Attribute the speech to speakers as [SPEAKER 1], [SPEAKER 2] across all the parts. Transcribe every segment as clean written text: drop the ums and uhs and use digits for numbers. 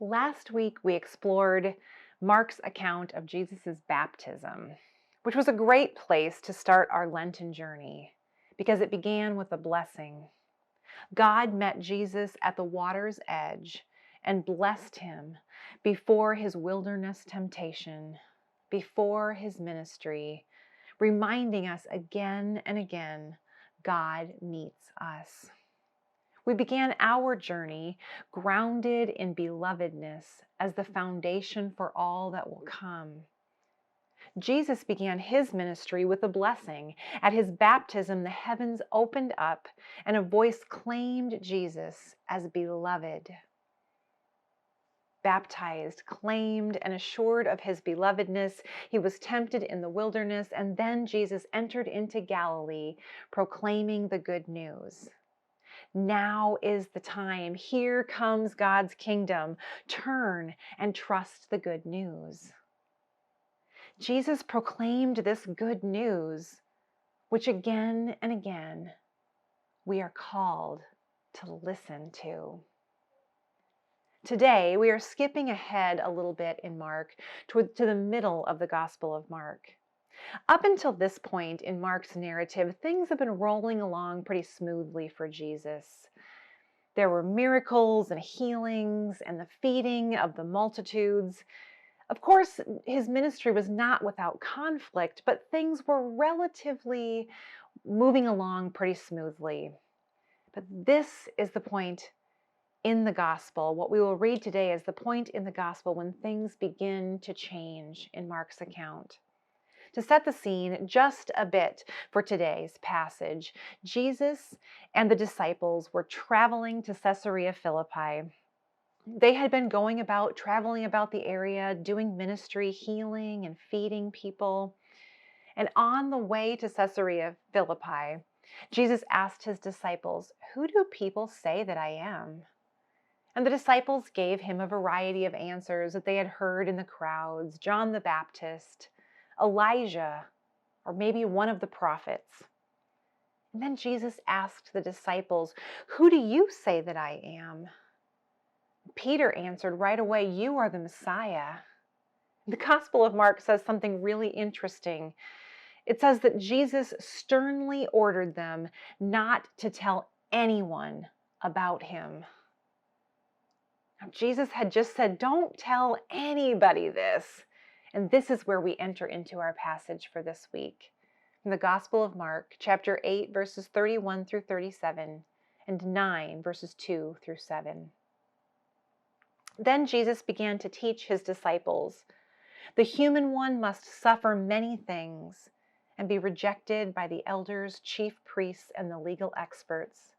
[SPEAKER 1] Last week, we explored Mark's account of Jesus' baptism, which was a great place to start our Lenten journey because it began with a blessing. God met Jesus at the water's edge and blessed him before his wilderness temptation, before his ministry, reminding us again and again God meets us. We began our journey grounded in belovedness as the foundation for all that will come. Jesus began his ministry with a blessing. At his baptism, the heavens opened up and a voice claimed Jesus as beloved. Baptized, claimed, and assured of his belovedness, he was tempted in the wilderness, and then Jesus entered into Galilee, proclaiming the good news. Now is the time. Here comes God's kingdom. Turn and trust the good news. Jesus proclaimed this good news, which again and again we are called to listen to. Today, we are skipping ahead a little bit in Mark to the middle of the Gospel of Mark. Up until this point in Mark's narrative, things have been rolling along pretty smoothly for Jesus. There were miracles and healings and the feeding of the multitudes. Of course, his ministry was not without conflict, but things were relatively moving along pretty smoothly. But this is the point in the gospel. What we will read today is the point in the gospel when things begin to change in Mark's account. To set the scene just a bit for today's passage, Jesus and the disciples were traveling to Caesarea Philippi. They had been traveling about the area, doing ministry, healing and feeding people. And on the way to Caesarea Philippi, Jesus asked his disciples, "Who do people say that I am?" And the disciples gave him a variety of answers that they had heard in the crowds: John the Baptist, Elijah, or maybe one of the prophets. And then Jesus asked the disciples, "Who do you say that I am?" Peter answered right away, "You are the Messiah." The Gospel of Mark says something really interesting. It says that Jesus sternly ordered them not to tell anyone about him. Now, Jesus had just said, "Don't tell anybody this." And this is where we enter into our passage for this week. In the Gospel of Mark, chapter 8, verses 31 through 37, and 9, verses 2 through 7. Then Jesus began to teach his disciples, "The human one must suffer many things and be rejected by the elders, chief priests, and the legal experts,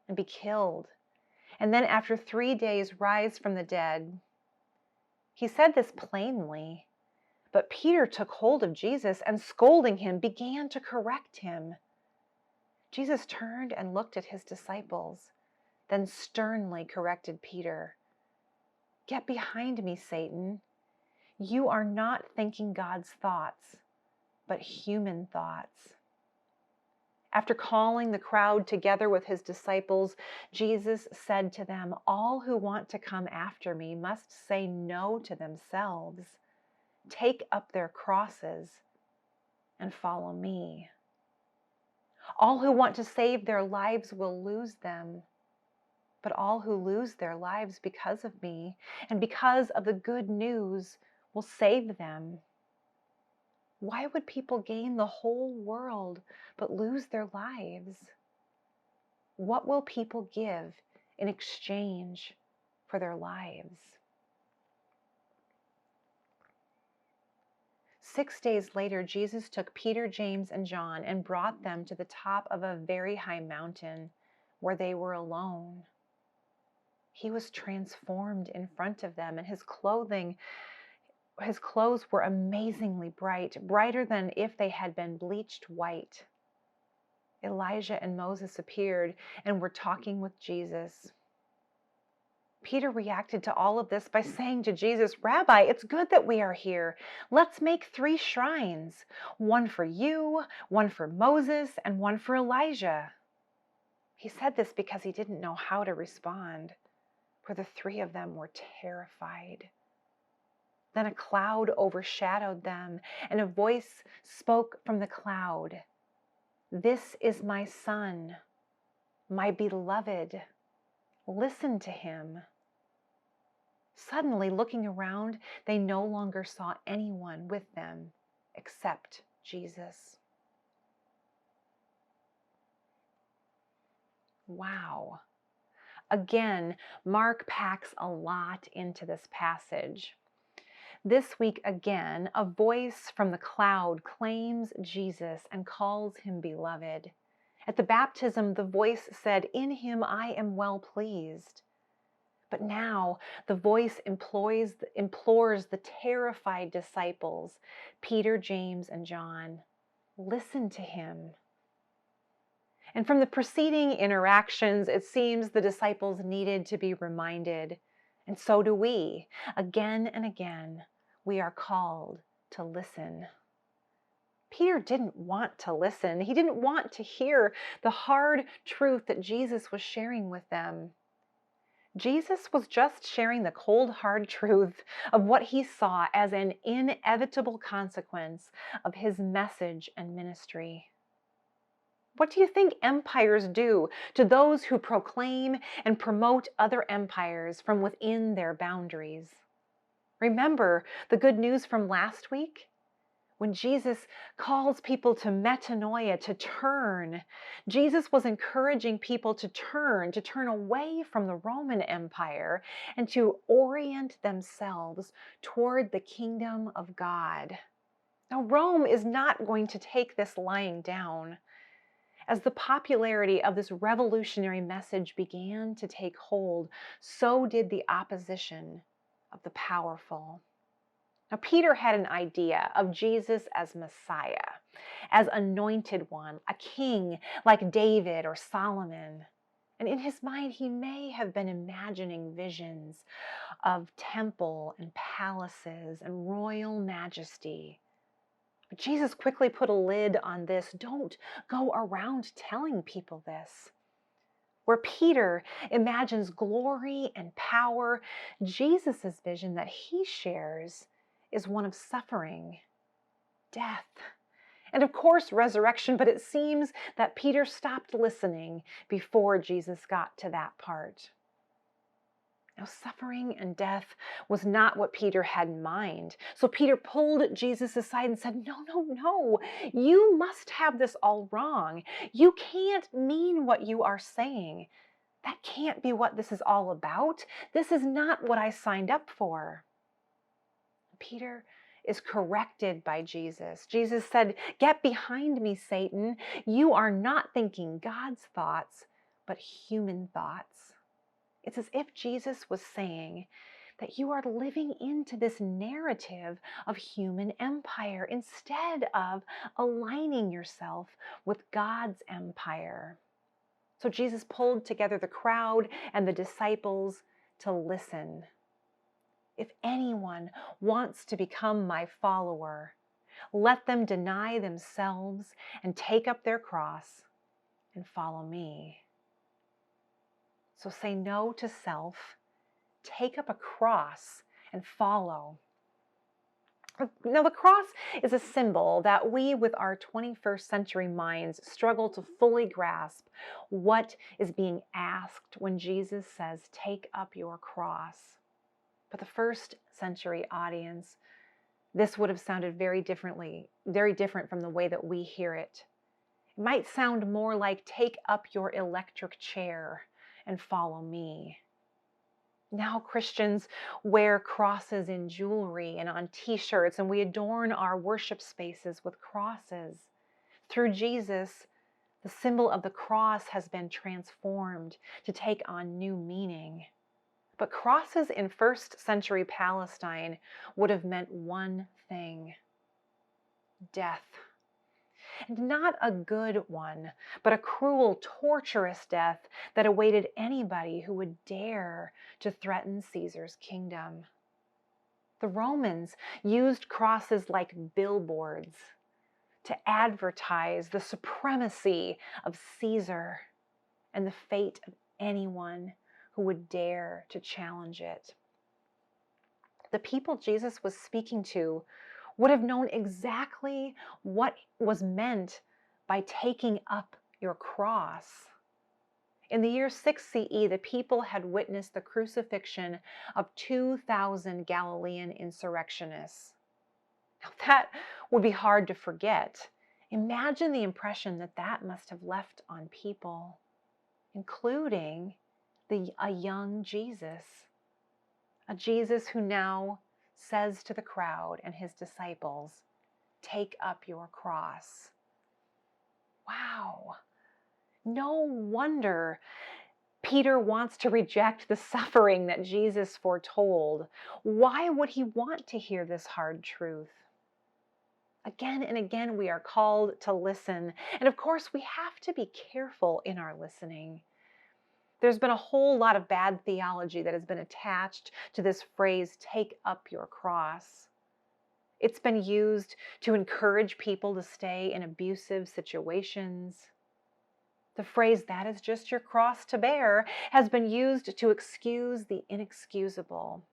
[SPEAKER 1] and be killed, and then after 3 days rise from the dead." He said this plainly. But Peter took hold of Jesus and, scolding him, began to correct him. Jesus turned and looked at his disciples, then sternly corrected Peter. "Get behind me, Satan. You are not thinking God's thoughts, but human thoughts." After calling the crowd together with his disciples, Jesus said to them, "All who want to come after me must say no to themselves, take up their crosses, and follow me. All who want to save their lives will lose them, but all who lose their lives because of me and because of the good news will save them. Why would people gain the whole world but lose their lives? What will people give in exchange for their lives?" 6 days later, Jesus took Peter, James, and John and brought them to the top of a very high mountain where they were alone. He was transformed in front of them, and his clothes were amazingly bright, brighter than if they had been bleached white. Elijah and Moses appeared and were talking with Jesus. Peter reacted to all of this by saying to Jesus, "Rabbi, it's good that we are here. Let's make 3 shrines, one for you, one for Moses, and one for Elijah." He said this because he didn't know how to respond. for the three of them were terrified. Then a cloud overshadowed them, and a voice spoke from the cloud. "This is my son, my beloved. Listen to him." Suddenly, looking around, they no longer saw anyone with them except Jesus. Wow. Again, Mark packs a lot into this passage. This week, again, a voice from the cloud claims Jesus and calls him beloved. At the baptism, the voice said, "In him I am well pleased." But now the voice implores the terrified disciples, Peter, James, and John, listen to him. And from the preceding interactions, it seems the disciples needed to be reminded, and so do we. Again and again, we are called to listen. Peter didn't want to listen. He didn't want to hear the hard truth that Jesus was sharing with them. Jesus was just sharing the cold, hard truth of what he saw as an inevitable consequence of his message and ministry. What do you think empires do to those who proclaim and promote other empires from within their boundaries? Remember the good news from last week? When Jesus calls people to metanoia, to turn, Jesus was encouraging people to turn away from the Roman Empire and to orient themselves toward the kingdom of God. Now, Rome is not going to take this lying down. As the popularity of this revolutionary message began to take hold, so did the opposition of the powerful. Now, Peter had an idea of Jesus as Messiah, as anointed one, a king like David or Solomon. And in his mind, he may have been imagining visions of temple and palaces and royal majesty. But Jesus quickly put a lid on this. Don't go around telling people this. Where Peter imagines glory and power, Jesus' vision that he shares is one of suffering, death, and of course resurrection, but it seems that Peter stopped listening before Jesus got to that part. Now, suffering and death was not what Peter had in mind. So Peter pulled Jesus aside and said, No, you must have this all wrong. You can't mean what you are saying. That can't be what this is all about. This is not what I signed up for. Peter is corrected by Jesus. Jesus said, "Get behind me, Satan. You are not thinking God's thoughts, but human thoughts." It's as if Jesus was saying that you are living into this narrative of human empire instead of aligning yourself with God's empire. So Jesus pulled together the crowd and the disciples to listen. If anyone wants to become my follower, let them deny themselves and take up their cross and follow me. So say no to self, take up a cross, and follow. Now, the cross is a symbol that we, with our 21st century minds, struggle to fully grasp what is being asked when Jesus says, "Take up your cross." But the first century audience, this would have sounded very different from the way that we hear it. It might sound more like, "Take up your electric chair and follow me." Now Christians wear crosses in jewelry and on t-shirts, and we adorn our worship spaces with crosses. Through Jesus, the symbol of the cross has been transformed to take on new meaning. But crosses in first century Palestine would have meant one thing: death. And not a good one, but a cruel, torturous death that awaited anybody who would dare to threaten Caesar's kingdom. The Romans used crosses like billboards to advertise the supremacy of Caesar and the fate of anyone who would dare to challenge it. The people Jesus was speaking to would have known exactly what was meant by taking up your cross. In the year 6 CE, the people had witnessed the crucifixion of 2,000 Galilean insurrectionists. Now, that would be hard to forget. Imagine the impression that that must have left on people, including a young Jesus, a Jesus who now says to the crowd and his disciples, "Take up your cross." Wow. No wonder Peter wants to reject the suffering that Jesus foretold. Why would he want to hear this hard truth? Again and again, we are called to listen. And of course, we have to be careful in our listening. There's been a whole lot of bad theology that has been attached to this phrase, "take up your cross." It's been used to encourage people to stay in abusive situations. The phrase, "that is just your cross to bear," has been used to excuse the inexcusable.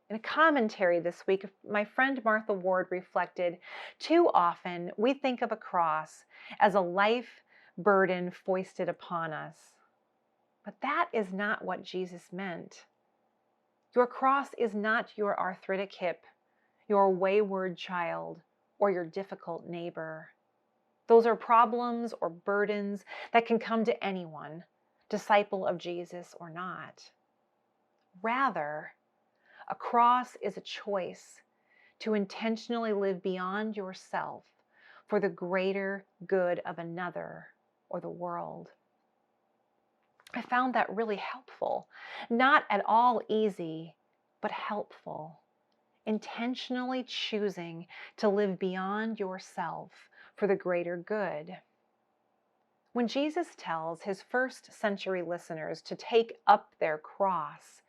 [SPEAKER 1] In a commentary this week, my friend Martha Ward reflected, too often we think of a cross as a life burden foisted upon us. But that is not what Jesus meant. Your cross is not your arthritic hip, your wayward child, or your difficult neighbor. Those are problems or burdens that can come to anyone, disciple of Jesus or not. Rather, a cross is a choice to intentionally live beyond yourself for the greater good of another or the world. I found that really helpful. Not at all easy, but helpful. Intentionally choosing to live beyond yourself for the greater good. When Jesus tells his first century listeners to take up their cross,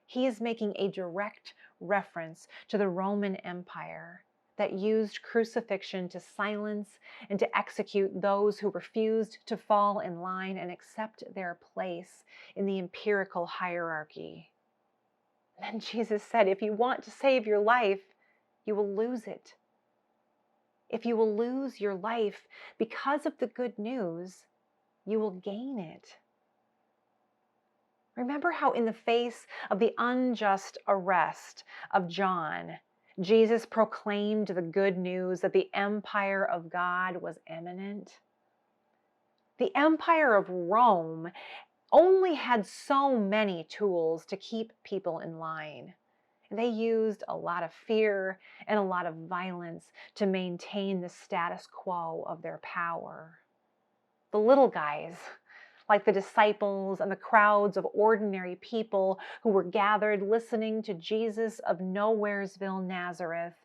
[SPEAKER 1] he is making a direct reference to the Roman Empire that used crucifixion to silence and to execute those who refused to fall in line and accept their place in the empirical hierarchy. And then Jesus said, if you want to save your life, you will lose it. If you will lose your life because of the good news, you will gain it. Remember how in the face of the unjust arrest of John, Jesus proclaimed the good news that the empire of God was imminent? The empire of Rome only had so many tools to keep people in line. They used a lot of fear and a lot of violence to maintain the status quo of their power. The little guys, like the disciples and the crowds of ordinary people who were gathered listening to Jesus of Nowheresville, Nazareth,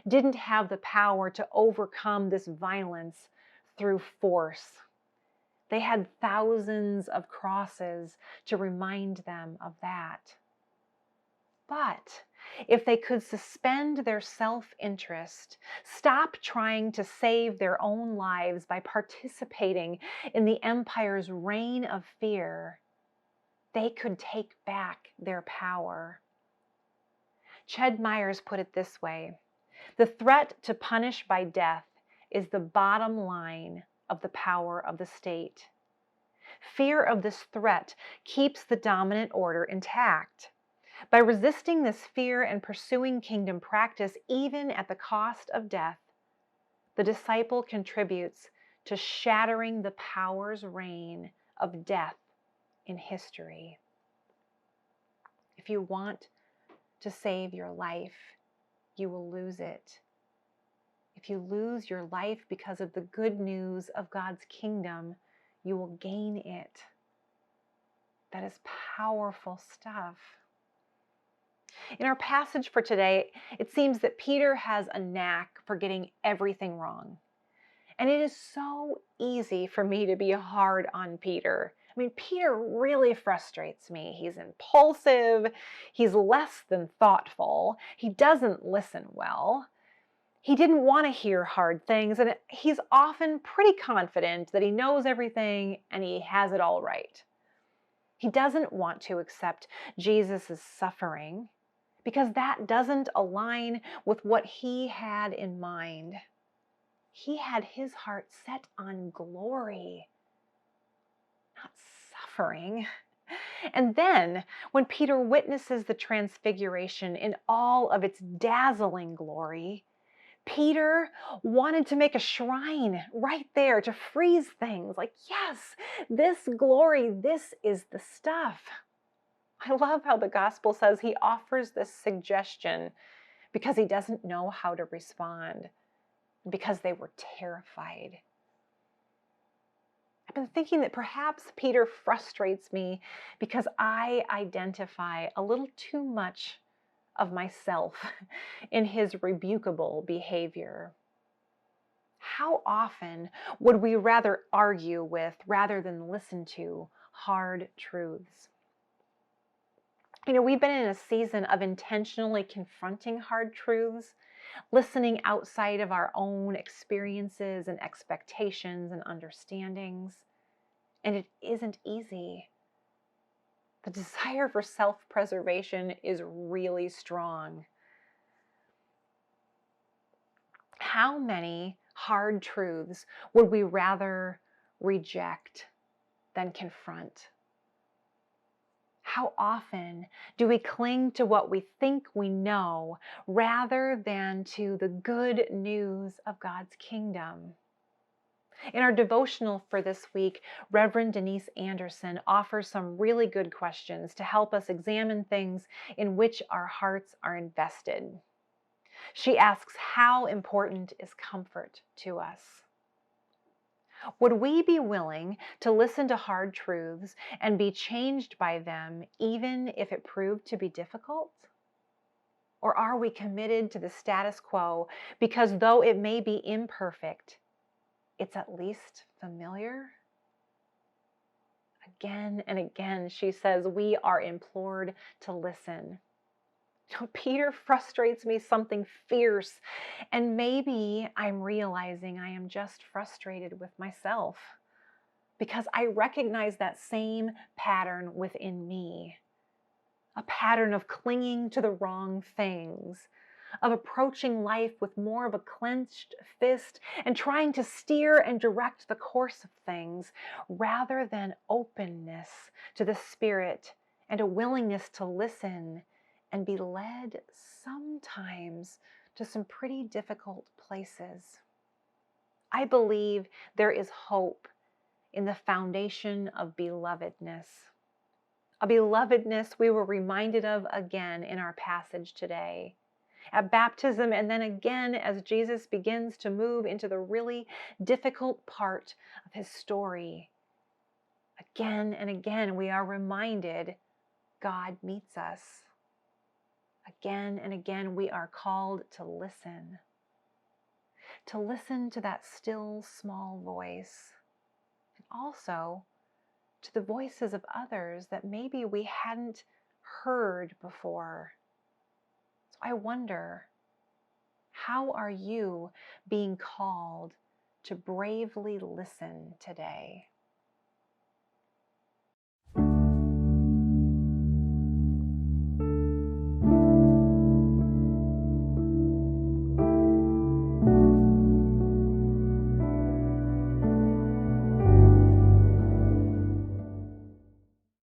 [SPEAKER 1] didn't have the power to overcome this violence through force. They had thousands of crosses to remind them of that. But if they could suspend their self-interest, stop trying to save their own lives by participating in the empire's reign of fear, they could take back their power. Ched Myers put it this way: the threat to punish by death is the bottom line of the power of the state. Fear of this threat keeps the dominant order intact. By resisting this fear and pursuing kingdom practice, even at the cost of death, the disciple contributes to shattering the power's reign of death in history. If you want to save your life, you will lose it. If you lose your life because of the good news of God's kingdom, you will gain it. That is powerful stuff. In our passage for today, it seems that Peter has a knack for getting everything wrong. And it is so easy for me to be hard on Peter. I mean, Peter really frustrates me. He's impulsive. He's less than thoughtful. He doesn't listen well. He didn't want to hear hard things, and he's often pretty confident that he knows everything and he has it all right. He doesn't want to accept Jesus' suffering because that doesn't align with what he had in mind. He had his heart set on glory, not suffering. And then, when Peter witnesses the transfiguration in all of its dazzling glory, Peter wanted to make a shrine right there to freeze things. Like, yes, this glory, this is the stuff. I love how the gospel says he offers this suggestion because he doesn't know how to respond, because they were terrified. I've been thinking that perhaps Peter frustrates me because I identify a little too much of myself in his rebukable behavior. How often would we rather argue with rather than listen to hard truths? We've been in a season of intentionally confronting hard truths, listening outside of our own experiences and expectations and understandings. And it isn't easy. The desire for self-preservation is really strong. How many hard truths would we rather reject than confront? How often do we cling to what we think we know rather than to the good news of God's kingdom? In our devotional for this week, Reverend Denise Anderson offers some really good questions to help us examine things in which our hearts are invested. She asks, how important is comfort to us? Would we be willing to listen to hard truths and be changed by them even if it proved to be difficult? Or are we committed to the status quo because though it may be imperfect, it's at least familiar? Again and again, she says, we are implored to listen. Peter frustrates me something fierce, and maybe I'm realizing I am just frustrated with myself because I recognize that same pattern within me, a pattern of clinging to the wrong things, of approaching life with more of a clenched fist and trying to steer and direct the course of things rather than openness to the Spirit and a willingness to listen and be led sometimes to some pretty difficult places. I believe there is hope in the foundation of belovedness. A belovedness we were reminded of again in our passage today. At baptism, and then again as Jesus begins to move into the really difficult part of his story. Again and again, we are reminded God meets us. Again and again, we are called to listen to that still small voice, and also to the voices of others that maybe we hadn't heard before. So I wonder, how are you being called to bravely listen today?